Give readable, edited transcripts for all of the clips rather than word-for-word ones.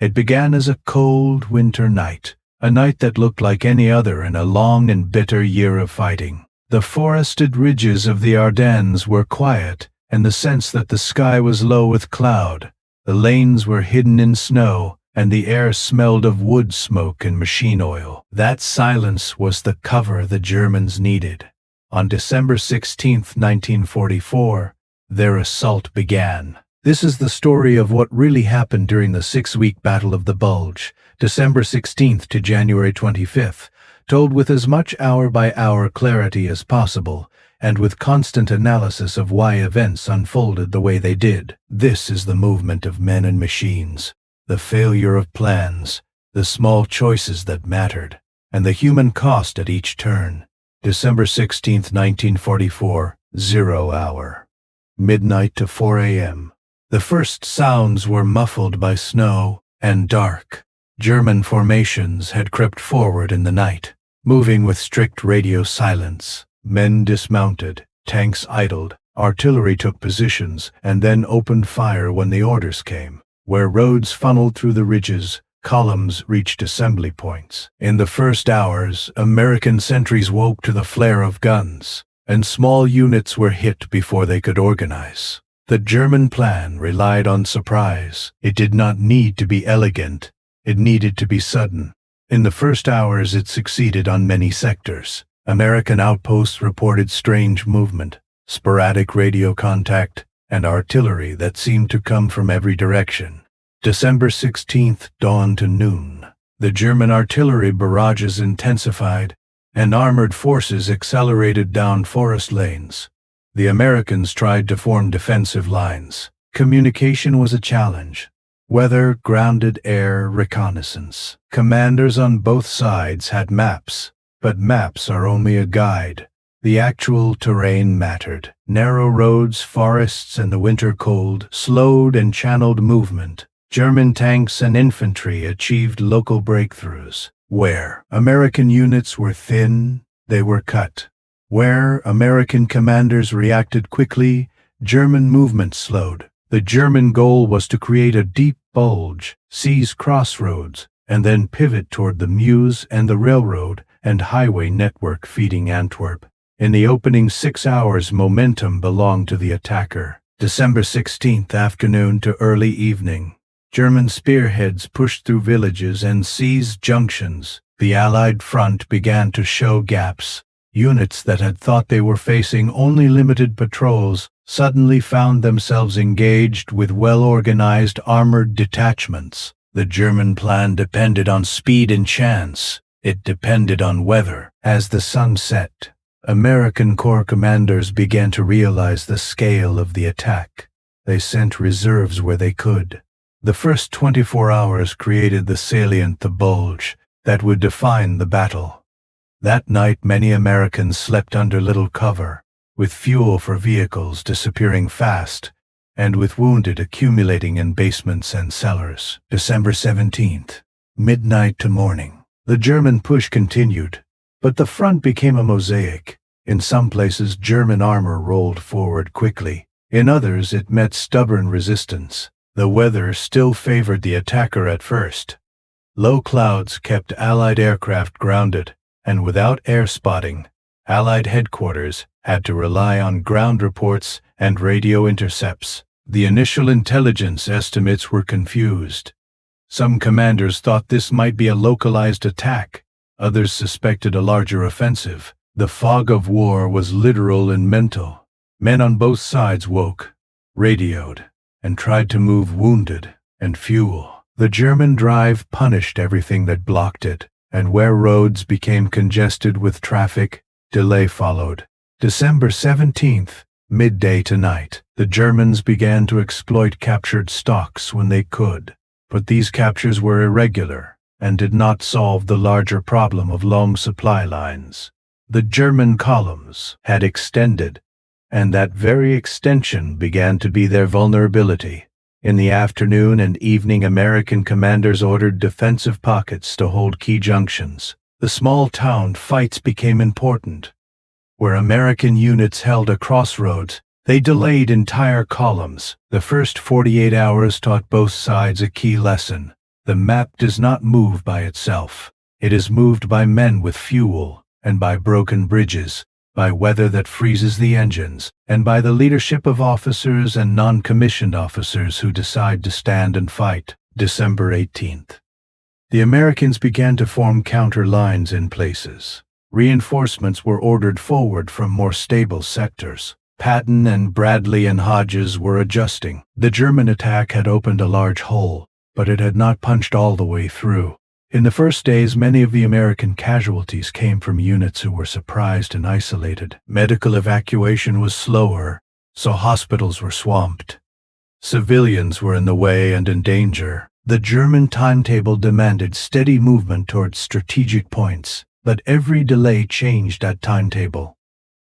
It began as a cold winter night, a night that looked like any other in a long and bitter year of fighting. The forested ridges of the Ardennes were quiet, and the sense that the sky was low with cloud. The lanes were hidden in snow, and the air smelled of wood smoke and machine oil. That silence was the cover the Germans needed. On December 16, 1944, their assault began. This is the story of what really happened during the 6-week Battle of the Bulge, December 16th to January 25th, told with as much hour-by-hour clarity as possible, and with constant analysis of why events unfolded the way they did. This is the movement of men and machines, the failure of plans, the small choices that mattered, and the human cost at each turn. December 16, 1944, 0 hour. Midnight to 4 a.m. The first sounds were muffled by snow and dark. German formations had crept forward in the night, moving with strict radio silence. Men dismounted, tanks idled, artillery took positions, and then opened fire when the orders came. Where roads funneled through the ridges, columns reached assembly points. In the first hours, American sentries woke to the flare of guns, and small units were hit before they could organize. The German plan relied on surprise. It did not need to be elegant. It needed to be sudden. In the first hours, it succeeded on many sectors. American outposts reported strange movement, sporadic radio contact, and artillery that seemed to come from every direction. December 16th dawned to noon. The German artillery barrages intensified, and armored forces accelerated down forest lanes. The Americans tried to form defensive lines. Communication was a challenge. Weather, grounded air, reconnaissance. Commanders on both sides had maps, but maps are only a guide. The actual terrain mattered. Narrow roads, forests, and the winter cold slowed and channeled movement. German tanks and infantry achieved local breakthroughs. Where American units were thin, they were cut. Where American commanders reacted quickly, German movement slowed. The German goal was to create a deep bulge, seize crossroads, and then pivot toward the Meuse and the railroad and highway network feeding Antwerp. In the opening 6 hours, momentum belonged to the attacker. December 16th afternoon to early evening. German spearheads pushed through villages and seized junctions. The Allied front began to show gaps. Units that had thought they were facing only limited patrols suddenly found themselves engaged with well-organized armored detachments. The German plan depended on speed and chance. It depended on weather. As the sun set, American Corps commanders began to realize the scale of the attack. They sent reserves where they could. The first 24 hours created the salient, the Bulge, that would define the battle. That night, many Americans slept under little cover, with fuel for vehicles disappearing fast, and with wounded accumulating in basements and cellars. December 17th, midnight to morning. The German push continued, but the front became a mosaic. In some places, German armor rolled forward quickly. In others, it met stubborn resistance. The weather still favored the attacker at first. Low clouds kept Allied aircraft grounded, and without air spotting, Allied headquarters had to rely on ground reports and radio intercepts. The initial intelligence estimates were confused. Some commanders thought this might be a localized attack. Others suspected a larger offensive. The fog of war was literal and mental. Men on both sides woke, radioed, and tried to move wounded and fuel. The German drive punished everything that blocked it, and where roads became congested with traffic, delay followed. December 17th, midday to night, the Germans began to exploit captured stocks when they could, but these captures were irregular and did not solve the larger problem of long supply lines. The German columns had extended, and that very extension began to be their vulnerability. In the afternoon and evening, American commanders ordered defensive pockets to hold key junctions. The small town fights became important. Where American units held a crossroads, they delayed entire columns. The first 48 hours taught both sides a key lesson. The map does not move by itself. It is moved by men with fuel, and by broken bridges, by weather that freezes the engines, and by the leadership of officers and non-commissioned officers who decide to stand and fight. December 18th. The Americans began to form counter lines in places. Reinforcements were ordered forward from more stable sectors. Patton and Bradley and Hodges were adjusting. The German attack had opened a large hole, but it had not punched all the way through. In the first days, many of the American casualties came from units who were surprised and isolated. Medical evacuation was slower, so hospitals were swamped. Civilians were in the way and in danger. The German timetable demanded steady movement towards strategic points, but every delay changed that timetable.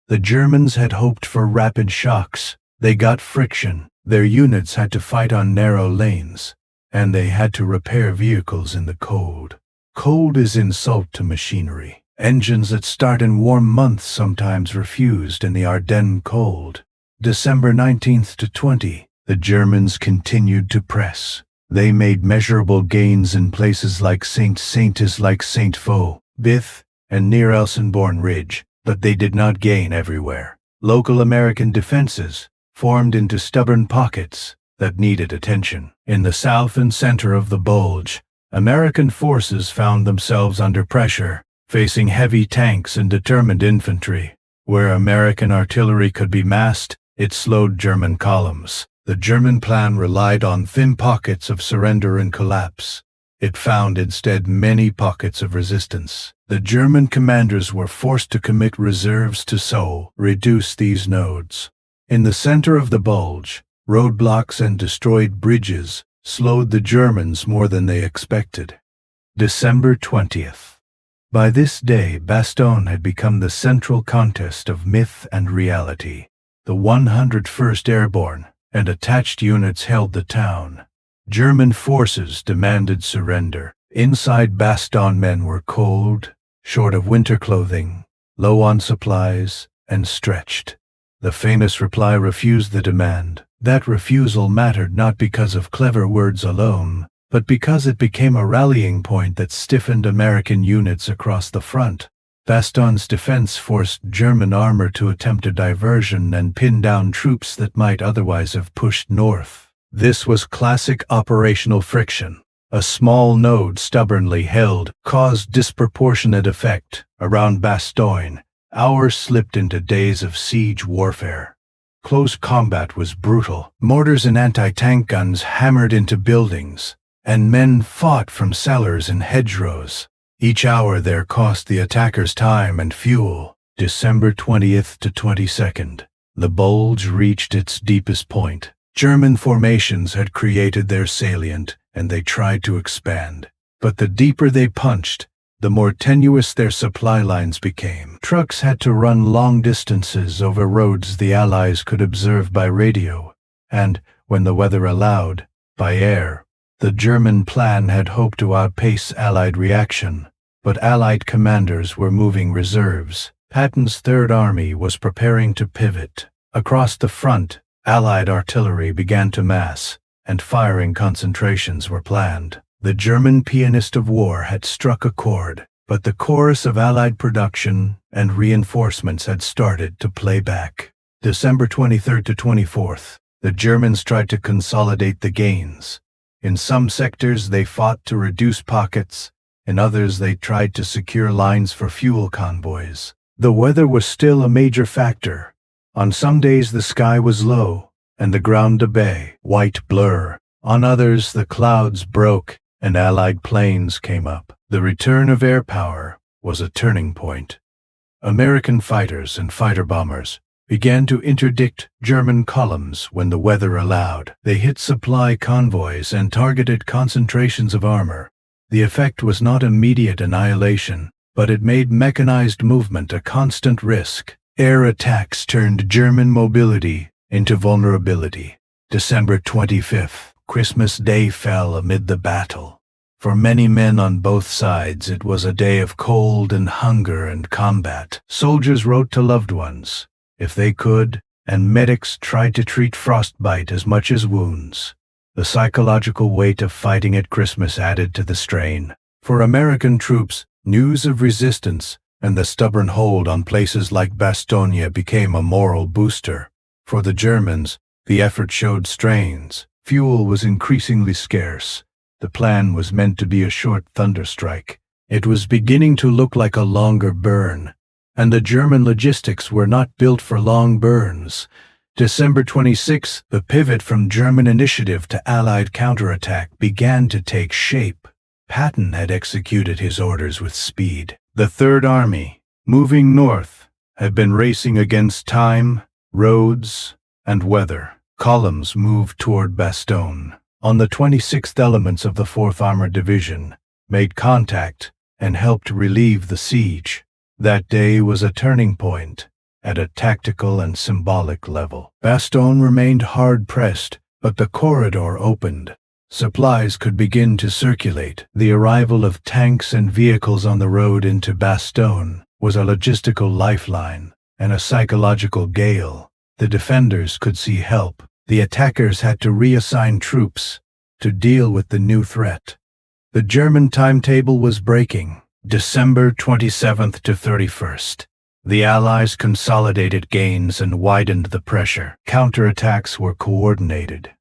The Germans had hoped for rapid shocks. They got friction. Their units had to fight on narrow lanes, and they had to repair vehicles in the cold. Cold is insult to machinery. Engines that start in warm months sometimes refused in the Ardennes cold. December 19th to 20, the Germans continued to press. They made measurable gains in places like Saint-Faux, Bith, and near Elsenborn Ridge, but they did not gain everywhere. Local American defenses formed into stubborn pockets that needed attention. In the south and center of the Bulge, American forces found themselves under pressure, facing heavy tanks and determined infantry. Where American artillery could be massed, it slowed German columns. The German plan relied on thin pockets of surrender and collapse. It found instead many pockets of resistance. The German commanders were forced to commit reserves to reduce these nodes. In the center of the Bulge, roadblocks and destroyed bridges slowed the Germans more than they expected. December 20th. By this day, Bastogne had become the central contest of myth and reality. The 101st Airborne and attached units held the town. German forces demanded surrender. Inside Bastogne, men were cold, short of winter clothing, low on supplies, and stretched. The famous reply refused the demand. That refusal mattered not because of clever words alone, but because it became a rallying point that stiffened American units across the front. Bastogne's defense forced German armor to attempt a diversion and pin down troops that might otherwise have pushed north. This was classic operational friction. A small node stubbornly held caused disproportionate effect. Around Bastogne, hours slipped into days of siege warfare. Close combat was brutal. Mortars and anti-tank guns hammered into buildings, and men fought from cellars and hedgerows. Each hour there cost the attackers time and fuel. December 20th to 22nd. The Bulge reached its deepest point. German formations had created their salient, and they tried to expand. But the deeper they punched, the more tenuous their supply lines became. Trucks had to run long distances over roads the Allies could observe by radio, and, when the weather allowed, by air. The German plan had hoped to outpace Allied reaction, but Allied commanders were moving reserves. Patton's Third Army was preparing to pivot. Across the front, Allied artillery began to mass, and firing concentrations were planned. The German pianist of war had struck a chord, but the chorus of Allied production and reinforcements had started to play back. December 23rd to 24th, the Germans tried to consolidate the gains. In some sectors they fought to reduce pockets, in others they tried to secure lines for fuel convoys. The weather was still a major factor. On some days the sky was low, and the ground a bay, white blur. On others the clouds broke, and Allied planes came up. The return of air power was a turning point. American fighters and fighter bombers began to interdict German columns when the weather allowed. They hit supply convoys and targeted concentrations of armor. The effect was not immediate annihilation, but it made mechanized movement a constant risk. Air attacks turned German mobility into vulnerability. December 25th, Christmas Day fell amid the battle. For many men on both sides, it was a day of cold and hunger and combat. Soldiers wrote to loved ones, if they could, and medics tried to treat frostbite as much as wounds. The psychological weight of fighting at Christmas added to the strain. For American troops, news of resistance and the stubborn hold on places like Bastogne became a moral booster. For the Germans, the effort showed strains. Fuel was increasingly scarce. The plan was meant to be a short thunderstrike. It was beginning to look like a longer burn, and the German logistics were not built for long burns. December 26, the pivot from German initiative to Allied counterattack began to take shape. Patton had executed his orders with speed. The Third Army, moving north, had been racing against time, roads, and weather. Columns moved toward Bastogne. On the 26th, elements of the 4th Armored Division made contact and helped relieve the siege. That day was a turning point at a tactical and symbolic level. Bastogne remained hard-pressed, but the corridor opened. Supplies could begin to circulate. The arrival of tanks and vehicles on the road into Bastogne was a logistical lifeline and a psychological gale. The defenders could see help. The attackers had to reassign troops to deal with the new threat. The German timetable was breaking. December 27th to 31st. The Allies consolidated gains and widened the pressure. Counterattacks were coordinated.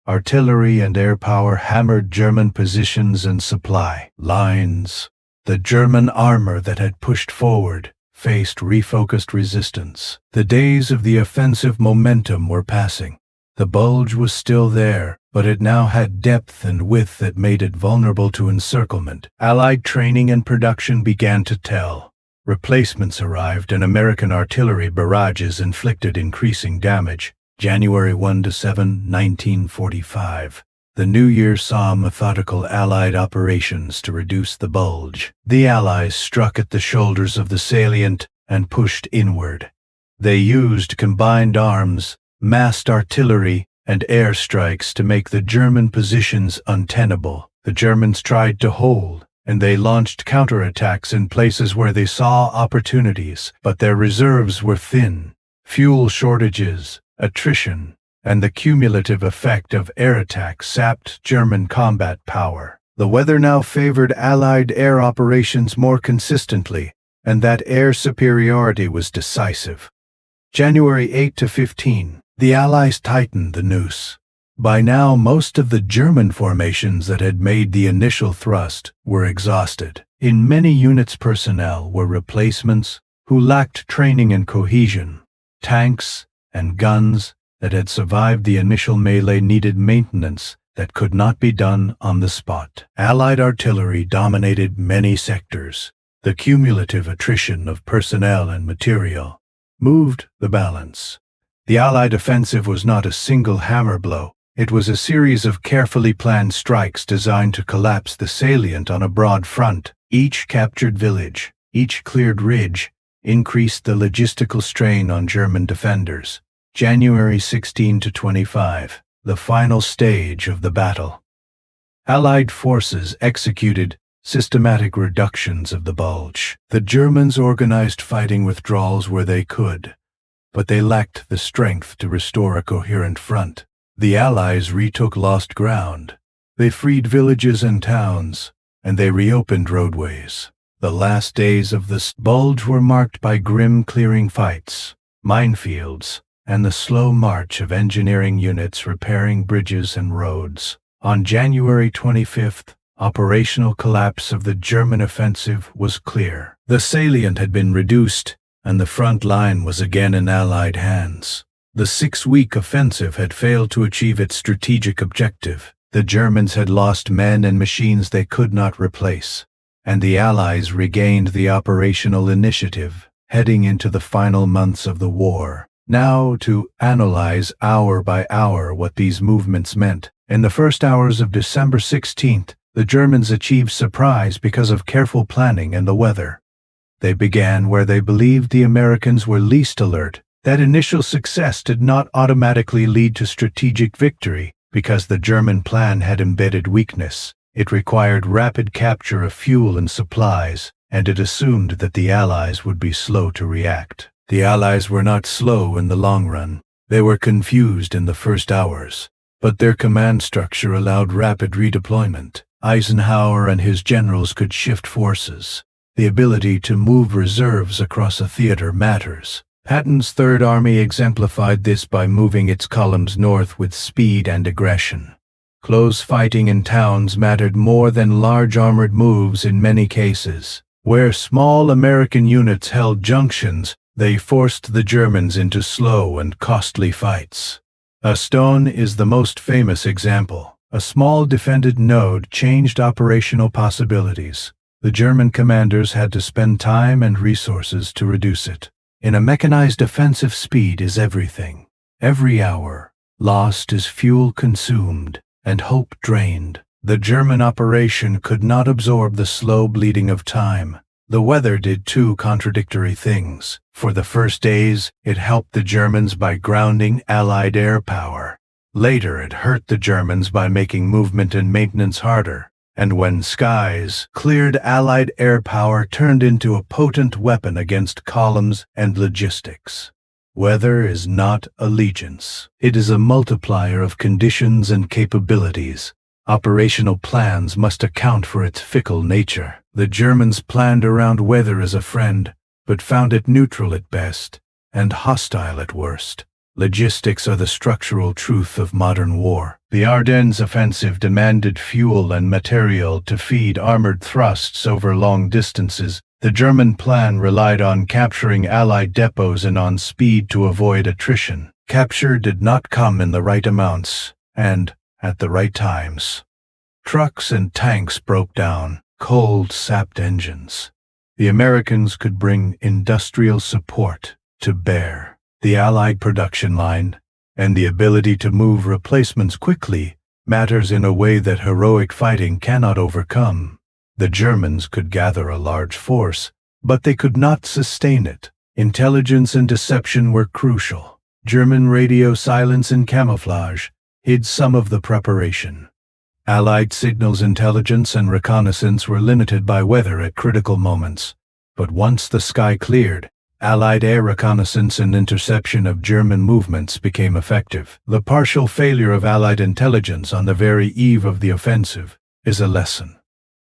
Artillery and air power hammered German positions and supply lines. The German armor that had pushed forward faced refocused resistance. The days of the offensive momentum were passing. The Bulge was still there, but it now had depth and width that made it vulnerable to encirclement. Allied training and production began to tell. Replacements arrived and American artillery barrages inflicted increasing damage. January 1 to 7, 1945. The new year saw methodical Allied operations to reduce the Bulge. The Allies struck at the shoulders of the salient and pushed inward. They used combined arms, massed artillery, and airstrikes to make the German positions untenable. The Germans tried to hold, and they launched counterattacks in places where they saw opportunities, but their reserves were thin. Fuel shortages, attrition, and the cumulative effect of air attacks sapped German combat power. The weather now favored Allied air operations more consistently, and that air superiority was decisive. January 8 to 15. The Allies tightened the noose. By now, most of the German formations that had made the initial thrust were exhausted. In many units, personnel were replacements who lacked training and cohesion. Tanks and guns that had survived the initial melee needed maintenance that could not be done on the spot. Allied artillery dominated many sectors. The cumulative attrition of personnel and material moved the balance. The Allied offensive was not a single hammer blow. It was a series of carefully planned strikes designed to collapse the salient on a broad front. Each captured village, each cleared ridge, increased the logistical strain on German defenders. January 16 to 25, the final stage of the battle. Allied forces executed systematic reductions of the Bulge. The Germans organized fighting withdrawals where they could, but they lacked the strength to restore a coherent front. The Allies retook lost ground. They freed villages and towns, and they reopened roadways. The last days of the Bulge were marked by grim clearing fights, minefields, and the slow march of engineering units repairing bridges and roads. On January 25th, operational collapse of the German offensive was clear. The salient had been reduced, and the front line was again in Allied hands. The 6-week offensive had failed to achieve its strategic objective. The Germans had lost men and machines they could not replace, and the Allies regained the operational initiative, heading into the final months of the war. Now to analyze hour by hour what these movements meant. In the first hours of December 16th, the Germans achieved surprise because of careful planning and the weather. They began where they believed the Americans were least alert. That initial success did not automatically lead to strategic victory because the German plan had embedded weakness. It required rapid capture of fuel and supplies, and it assumed that the Allies would be slow to react. The Allies were not slow in the long run. They were confused in the first hours. but their command structure allowed rapid redeployment. Eisenhower and his generals could shift forces. The ability to move reserves across a theater matters. Patton's Third Army exemplified this by moving its columns north with speed and aggression. Close fighting in towns mattered more than large armored moves in many cases. Where small American units held junctions, they forced the Germans into slow and costly fights. Bastogne is the most famous example. A small defended node changed operational possibilities. The German commanders had to spend time and resources to reduce it. In a mechanized offensive, speed is everything. Every hour lost is fuel consumed and hope drained. The German operation could not absorb the slow bleeding of time. The weather did two contradictory things. For the first days, it helped the Germans by grounding Allied air power. Later, it hurt the Germans by making movement and maintenance harder. And when skies cleared, Allied air power turned into a potent weapon against columns and logistics. Weather is not allegiance. It is a multiplier of conditions and capabilities. Operational plans must account for its fickle nature. The Germans planned around weather as a friend, but found it neutral at best and hostile at worst. Logistics are the structural truth of modern war. The Ardennes offensive demanded fuel and material to feed armored thrusts over long distances. The German plan relied on capturing Allied depots and on speed to avoid attrition. Capture did not come in the right amounts and at the right times. Trucks and tanks broke down. Cold sapped engines. The Americans could bring industrial support to bear. The Allied production line and the ability to move replacements quickly matters in a way that heroic fighting cannot overcome. The Germans could gather a large force, but they could not sustain it. Intelligence and deception were crucial. German radio silence and camouflage hid some of the preparation. Allied signals intelligence and reconnaissance were limited by weather at critical moments. But once the sky cleared, Allied air reconnaissance and interception of German movements became effective. The partial failure of Allied intelligence on the very eve of the offensive is a lesson.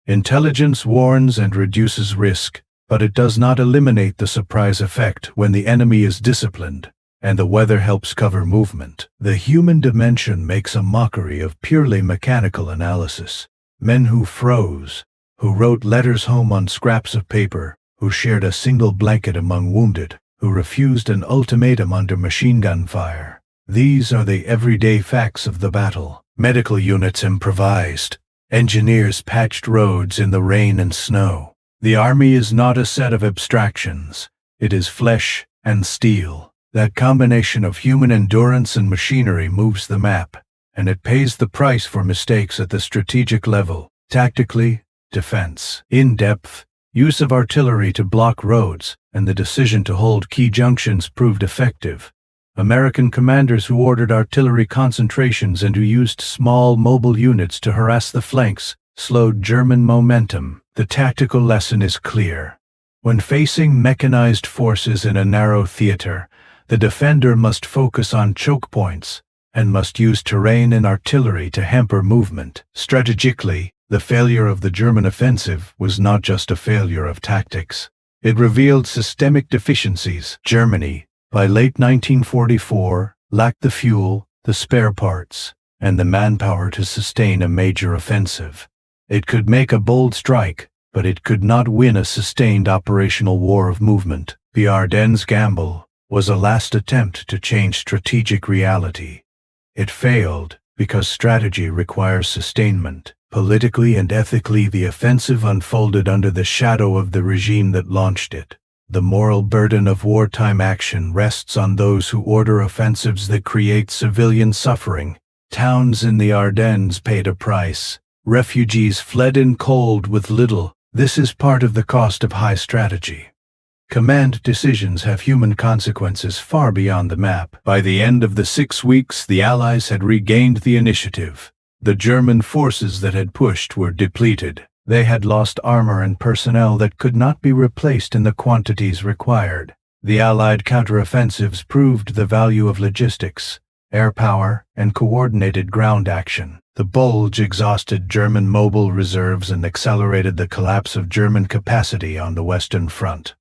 Intelligence warns and reduces risk, but it does not eliminate the surprise effect when the enemy is disciplined and the weather helps cover movement. The human dimension makes a mockery of purely mechanical analysis. Men who froze, who wrote letters home on scraps of paper, who shared a single blanket among wounded, who refused an ultimatum under machine gun fire. These are the everyday facts of the battle. Medical units improvised. Engineers patched roads in the rain and snow. The army is not a set of abstractions. It is flesh and steel. That combination of human endurance and machinery moves the map, and it pays the price for mistakes at the strategic level. Tactically, defense. In depth, use of artillery to block roads and the decision to hold key junctions proved effective. American commanders who ordered artillery concentrations and who used small mobile units to harass the flanks slowed German momentum. The tactical lesson is clear. When facing mechanized forces in a narrow theater, the defender must focus on choke points and must use terrain and artillery to hamper movement. Strategically, the failure of the German offensive was not just a failure of tactics. It revealed systemic deficiencies. Germany, by late 1944, lacked the fuel, the spare parts, and the manpower to sustain a major offensive. It could make a bold strike, but it could not win a sustained operational war of movement. The Ardennes gamble was a last attempt to change strategic reality. It failed because strategy requires sustainment. Politically and ethically, the offensive unfolded under the shadow of the regime that launched it. The moral burden of wartime action rests on those who order offensives that create civilian suffering. Towns in the Ardennes paid a price. Refugees fled in cold with little. This is part of the cost of high strategy. Command decisions have human consequences far beyond the map. By the end of the 6 weeks, the Allies had regained the initiative. The German forces that had pushed were depleted. They had lost armor and personnel that could not be replaced in the quantities required. The Allied counteroffensives proved the value of logistics. air power, and coordinated ground action. The Bulge exhausted German mobile reserves and accelerated the collapse of German capacity on the Western Front.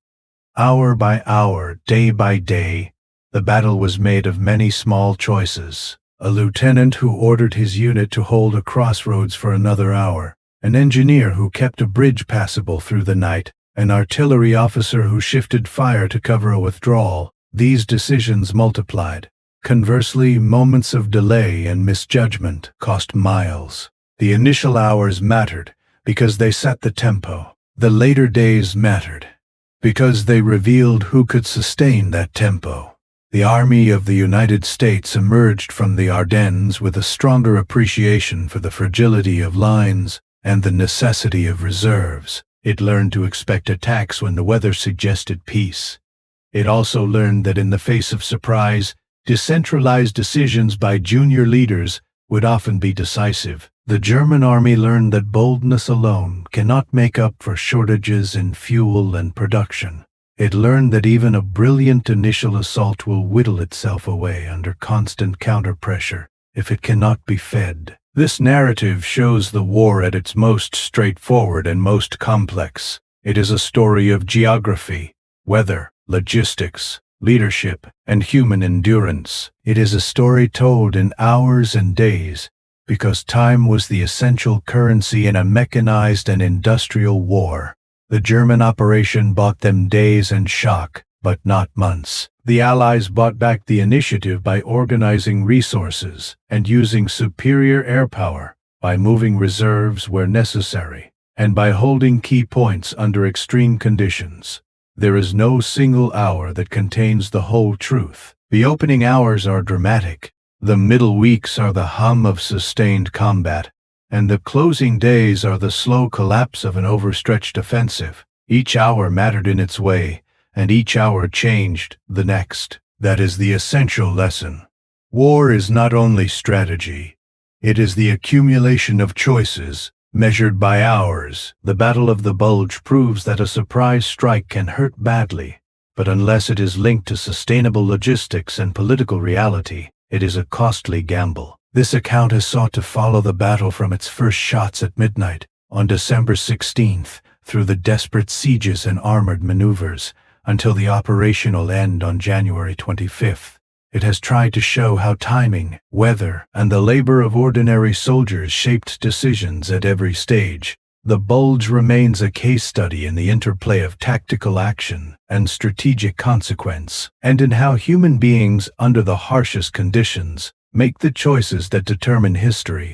Hour by hour, day by day, the battle was made of many small choices. A lieutenant who ordered his unit to hold a crossroads for another hour, an engineer who kept a bridge passable through the night, an artillery officer who shifted fire to cover a withdrawal. These decisions multiplied. Conversely, moments of delay and misjudgment cost miles. The initial hours mattered because they set the tempo. The later days mattered because they revealed who could sustain that tempo. The Army of the United States emerged from the Ardennes with a stronger appreciation for the fragility of lines and the necessity of reserves. It learned to expect attacks when the weather suggested peace. It also learned that in the face of surprise, decentralized decisions by junior leaders would often be decisive. The German army learned that boldness alone cannot make up for shortages in fuel and production. It learned that even a brilliant initial assault will whittle itself away under constant counter-pressure if it cannot be fed. This narrative shows the war at its most straightforward and most complex. It is a story of geography, weather, logistics, leadership, and human endurance. It is a story told in hours and days, because time was the essential currency in a mechanized and industrial war. The German operation bought them days and shock, but not months. The Allies bought back the initiative by organizing resources and using superior air power, by moving reserves where necessary, and by holding key points under extreme conditions. There is no single hour that contains the whole truth. The opening hours are dramatic, the middle weeks are the hum of sustained combat, and the closing days are the slow collapse of an overstretched offensive. Each hour mattered in its way, and each hour changed the next. That is the essential lesson. War is not only strategy, it is the accumulation of choices, measured by hours. The Battle of the Bulge proves that a surprise strike can hurt badly, but unless it is linked to sustainable logistics and political reality, it is a costly gamble. This account has sought to follow the battle from its first shots at midnight on December 16th through the desperate sieges and armored maneuvers until the operational end on January 25th. It has tried to show how timing, weather, and the labor of ordinary soldiers shaped decisions at every stage. The Bulge remains a case study in the interplay of tactical action and strategic consequence, and in how human beings, under the harshest conditions, make the choices that determine history.